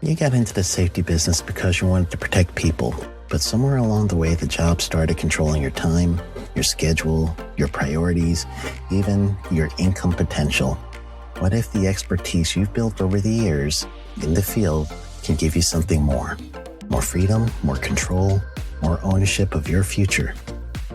You got into the safety business because you wanted to protect people, but somewhere along the way, the job started controlling your time, your schedule, your priorities, even your income potential. What if the expertise you've built over the years in the field can give you something more? More freedom, more control, more ownership of your future.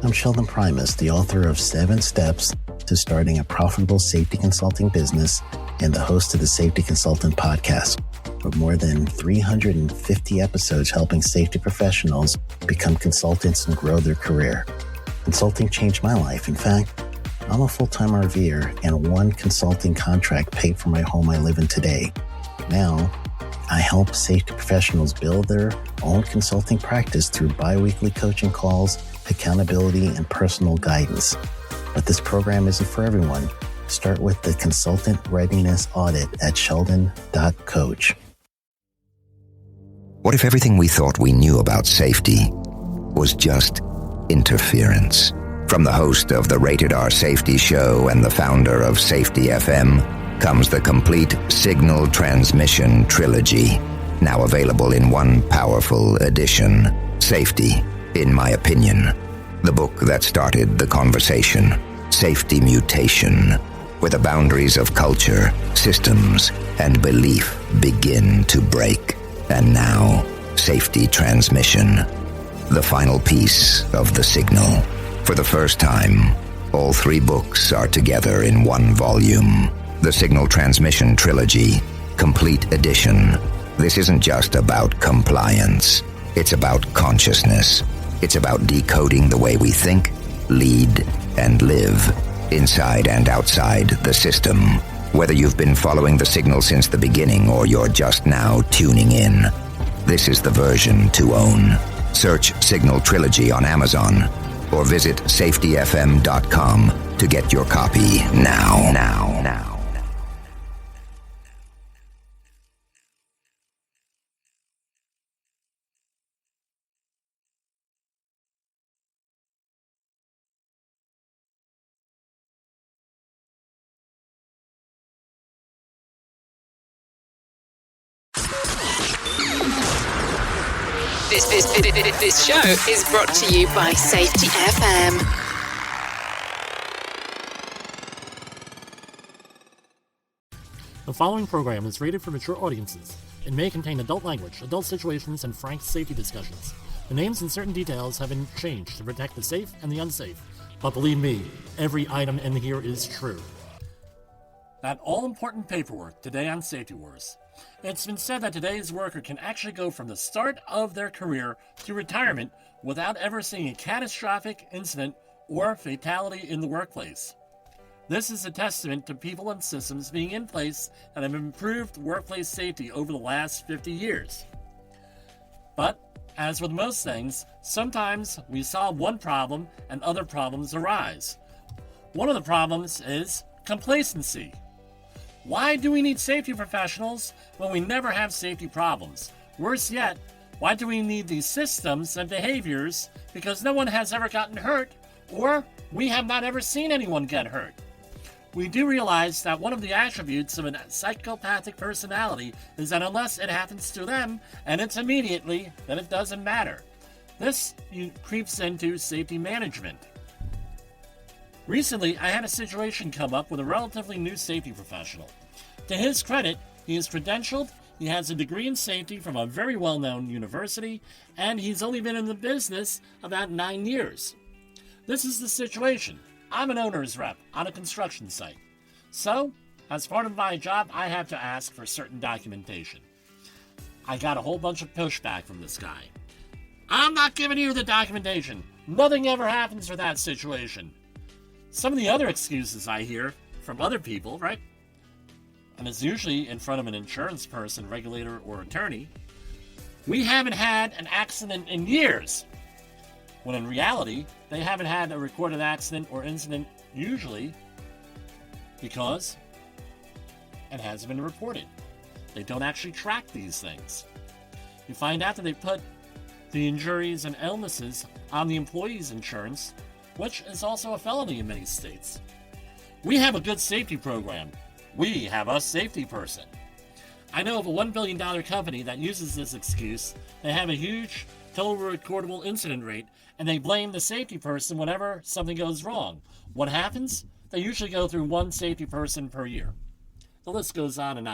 I'm Sheldon Primus, the author of 7 Steps to Starting a Profitable Safety Consulting Business and the host of the Safety Consultant Podcast, with more than 350 episodes helping safety professionals become consultants and grow their career. Consulting changed my life. In fact, I'm a full-time RVer, and one consulting contract paid for my home I live in today. Now, I help safety professionals build their own consulting practice through bi-weekly coaching calls, accountability, and personal guidance. But this program isn't for everyone. Start with the Consultant Readiness Audit at sheldon.coach. What if everything we thought we knew about safety was just interference? From the host of the Rated R Safety Show and the founder of Safety FM comes the complete Signal Transmission Trilogy, now available in one powerful edition. Safety, in my opinion, the book that started the conversation. Safety Mutation, where the boundaries of culture, systems, and belief begin to break. And now, Safety Transmission, the final piece of the signal. For the first time, all 3 books are together in one volume. The Signal Transmission Trilogy, Complete Edition. This isn't just about compliance. It's about consciousness. It's about decoding the way we think, lead, and live, inside and outside the system. Whether you've been following the signal since the beginning or you're just now tuning in, this is the version to own. Search Signal Trilogy on Amazon or visit safetyfm.com to get your copy now. This show is brought to you by Safety FM. The following program is rated for mature audiences. It may contain adult language, adult situations, and frank safety discussions. The names and certain details have been changed to protect the safe and the unsafe. But believe me, every item in here is true. That all-important paperwork today on Safety Wars. It's been said that today's worker can actually go from the start of their career to retirement without ever seeing a catastrophic incident or fatality in the workplace. This is a testament to people and systems being in place that have improved workplace safety over the last 50 years. But, as with most things, sometimes we solve one problem and other problems arise. One of the problems is complacency. Why do we need safety professionals when we never have safety problems? Worse yet, why do we need these systems and behaviors because no one has ever gotten hurt, or we have not ever seen anyone get hurt? We do realize that one of the attributes of a psychopathic personality is that unless it happens to them, and it's immediately, then it doesn't matter. This creeps into safety management. Recently, I had a situation come up with a relatively new safety professional. To his credit, he is credentialed, he has a degree in safety from a very well-known university, and he's only been in the business about 9 years. This is the situation. I'm an owner's rep on a construction site. So, as part of my job, I have to ask for certain documentation. I got a whole bunch of pushback from this guy. I'm not giving you the documentation. Nothing ever happens for that situation. Some of the other excuses I hear from other people, right? And it's usually in front of an insurance person, regulator, or attorney. We haven't had an accident in years. When in reality, they haven't had a recorded accident or incident usually because it hasn't been reported. They don't actually track these things. You find out that they put the injuries and illnesses on the employee's insurance, which is also a felony in many states. We have a good safety program. We have a safety person. I know of a $1 billion company that uses this excuse. They have a huge total recordable incident rate, and they blame the safety person whenever something goes wrong. What happens? They usually go through one safety person per year. The list goes on,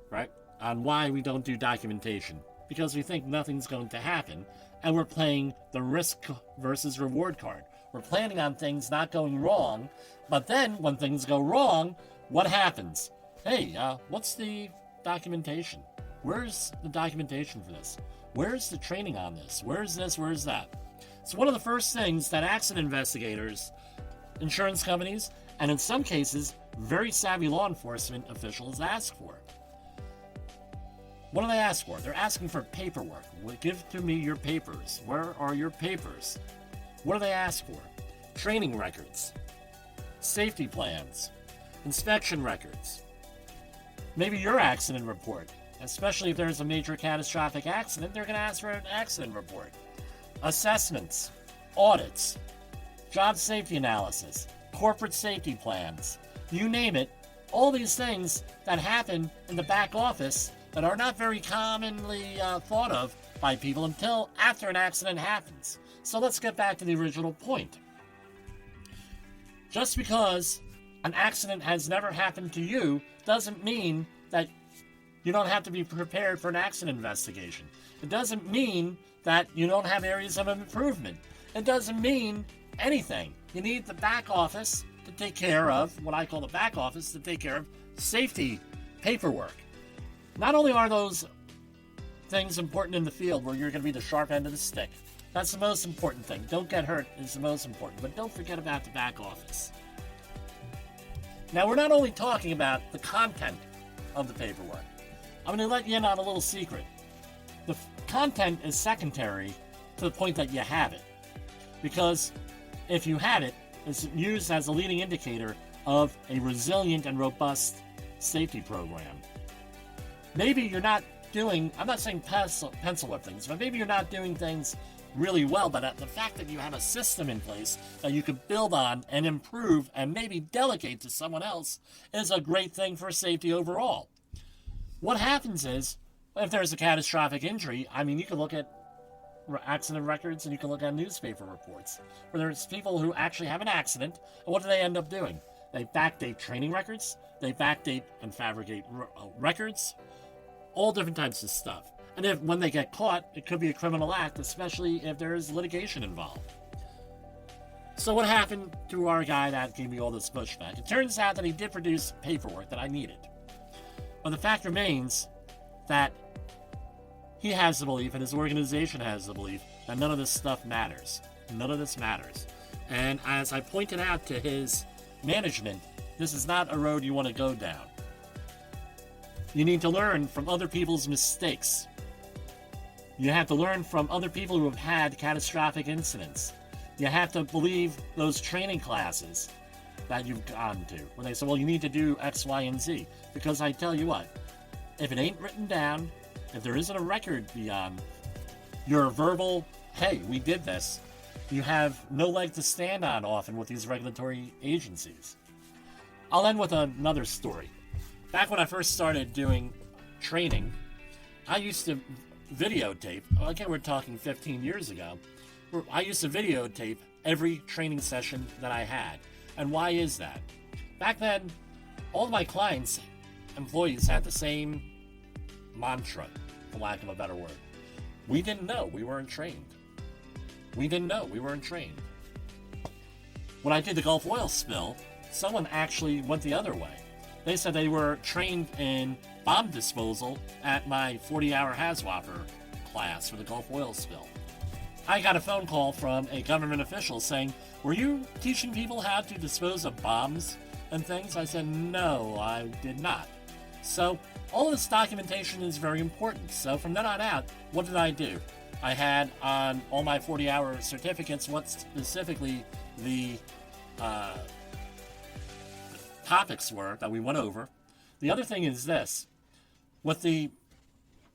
right? On why we don't do documentation. Because we think nothing's going to happen, and we're playing the risk versus reward card. We're planning on things not going wrong, but then when things go wrong, what happens? Hey, what's the documentation? Where's the documentation for this? Where's the training on this? Where's this? Where's that? It's one of the first things that accident investigators, insurance companies, and in some cases, very savvy law enforcement officials ask for. What do they ask for? They're asking for paperwork. Give to me your papers. Where are your papers? What do they ask for? Training records, safety plans, inspection records, maybe your accident report. Especially if there's a major catastrophic accident, they're going to ask for an accident report. Assessments, audits, job safety analysis, corporate safety plans, you name it, all these things that happen in the back office that are not very commonly thought of by people until after an accident happens. So let's get back to the original point. Just because an accident has never happened to you doesn't mean that you don't have to be prepared for an accident investigation. It doesn't mean that you don't have areas of improvement. It doesn't mean anything. You need the back office to take care of, what I call the back office, to take care of safety paperwork. Not only are those things important in the field where you're going to be the sharp end of the stick. That's the most important thing. Don't get hurt is the most important, but don't forget about the back office. Now, we're not only talking about the content of the paperwork. I'm going to let you in on a little secret. The content is secondary to the point that you have it. Because if you had it, it's used as a leading indicator of a resilient and robust safety program. Maybe you're not doing, I'm not saying pencil whip things, but maybe you're not doing things really well, but the fact that you have a system in place that you can build on and improve and maybe delegate to someone else is a great thing for safety overall. What happens is, if there's a catastrophic injury, I mean, you can look at accident records and you can look at newspaper reports where there's people who actually have an accident, and what do they end up doing? They backdate training records, they backdate and fabricate records, all different types of stuff. And if when they get caught, it could be a criminal act, especially if there is litigation involved. So what happened to our guy that gave me all this pushback? It turns out that he did produce paperwork that I needed. But the fact remains that he has the belief, and his organization has the belief, that none of this stuff matters. None of this matters. And as I pointed out to his management, this is not a road you want to go down. You need to learn from other people's mistakes. You have to learn from other people who have had catastrophic incidents. You have to believe those training classes that you've gone to, where they say, well, you need to do X, Y, and Z. Because I tell you what, if it ain't written down, if there isn't a record beyond your verbal, hey, we did this, you have no leg to stand on often with these regulatory agencies. I'll end with another story. Back when I first started doing training, I used to videotape, again, we're talking 15 years ago, I used to videotape every training session that I had. And why is that? Back then, all of my clients, employees, had the same mantra, for lack of a better word. We didn't know, we weren't trained. We didn't know, we weren't trained. When I did the Gulf oil spill, someone actually went the other way. They said they were trained in bomb disposal at my 40-hour HAZWOPER class for the Gulf oil spill. I got a phone call from a government official saying, were you teaching people how to dispose of bombs and things? I said, no, I did not. So all of this documentation is very important. So from then on out, what did I do? I had on all my 40-hour certificates what specifically the topics were that we went over. The other thing is this, with the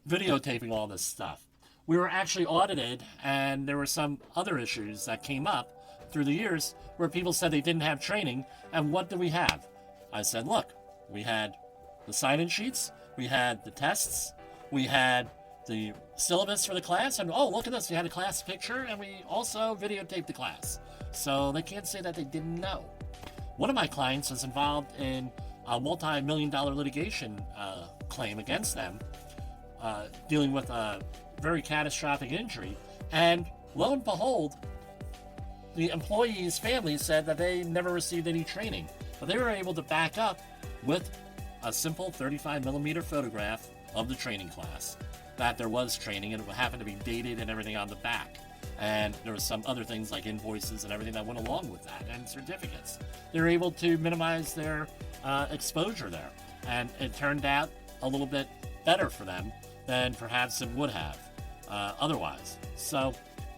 videotaping all this stuff, we were actually audited, and there were some other issues that came up through the years where people said they didn't have training, and what do we have? I said, look, we had the sign-in sheets, We had the tests, we had the syllabus for the class, and oh, look at this, we had a class picture, and we also videotaped the class. So they can't say that they didn't know. One of my clients was involved in a multi-million-dollar litigation claim against them, dealing with a very catastrophic injury, and lo and behold, the employee's family said that they never received any training, but they were able to back up with a simple 35mm photograph of the training class, that there was training, and it happened to be dated and everything on the back. And there was some other things like invoices and everything that went along with that, and certificates. They were able to minimize their exposure there, and it turned out a little bit better for them than perhaps it would have otherwise. So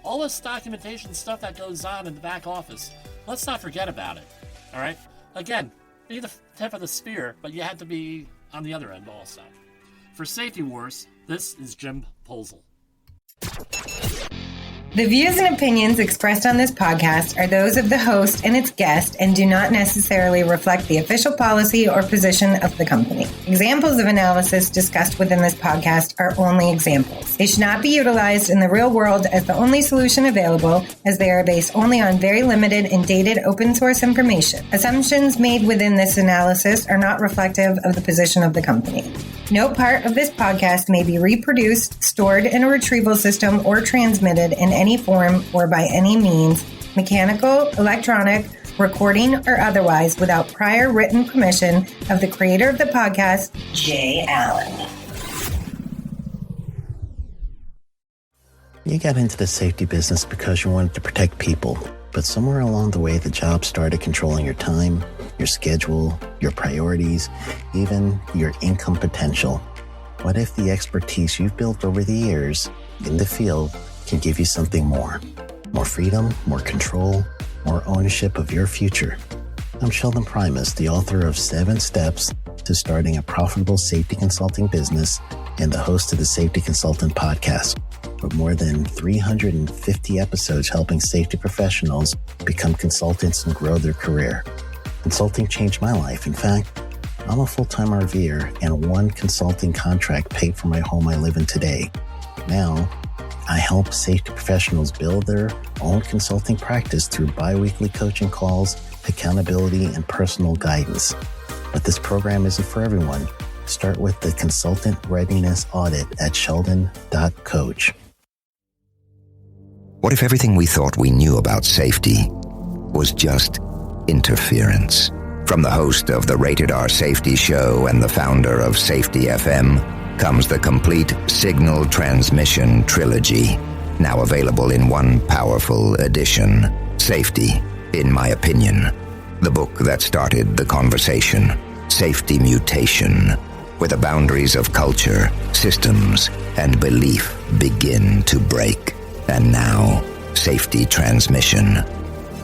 all this documentation stuff that goes on in the back office, let's not forget about it. All right? Again, be the tip of the spear, but you had to be on the other end also. For Safety Wars, this is Jim Polzel. The views and opinions expressed on this podcast are those of the host and its guest and do not necessarily reflect the official policy or position of the company. Examples of analysis discussed within this podcast are only examples. They should not be utilized in the real world as the only solution available, as they are based only on very limited and dated open source information. Assumptions made within this analysis are not reflective of the position of the company. No part of this podcast may be reproduced, stored in a retrieval system, or transmitted in any form or by any means, mechanical, electronic, recording, or otherwise, without prior written permission of the creator of the podcast, Jay Allen. You got into the safety business because you wanted to protect people, but somewhere along the way, the job started controlling your time, your schedule, your priorities, even your income potential. What if the expertise you've built over the years in the field can give you something more? More freedom, more control, more ownership of your future. I'm Sheldon Primus, the author of 7 Steps to Starting a Profitable Safety Consulting Business and the host of the Safety Consultant Podcast, with more than 350 episodes helping safety professionals become consultants and grow their career. Consulting changed my life. In fact, I'm a full-time RVer, and one consulting contract paid for my home I live in today. Now, I help safety professionals build their own consulting practice through bi-weekly coaching calls, accountability, and personal guidance. But this program isn't for everyone. Start with the Consultant Readiness Audit at sheldon.coach. What if everything we thought we knew about safety was just interference? From the host of the Rated R Safety Show and the founder of Safety FM comes the complete Signal Transmission Trilogy, now available in one powerful edition. Safety, in my opinion, the book that started the conversation. Safety Mutation, where the boundaries of culture, systems, and belief begin to break. And now, Safety Transmission,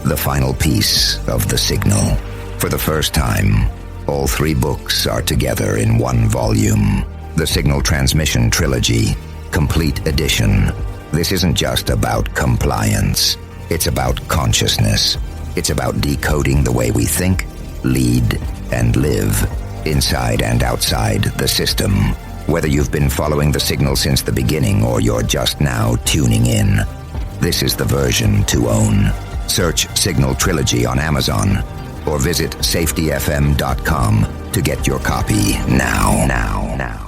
the final piece of the signal. For the first time, all 3 books are together in one volume. The Signal Transmission Trilogy, Complete Edition. This isn't just about compliance. It's about consciousness. It's about decoding the way we think, lead, and live, inside and outside the system. Whether you've been following the signal since the beginning or you're just now tuning in, this is the version to own. Search Signal Trilogy on Amazon or visit safetyfm.com to get your copy now.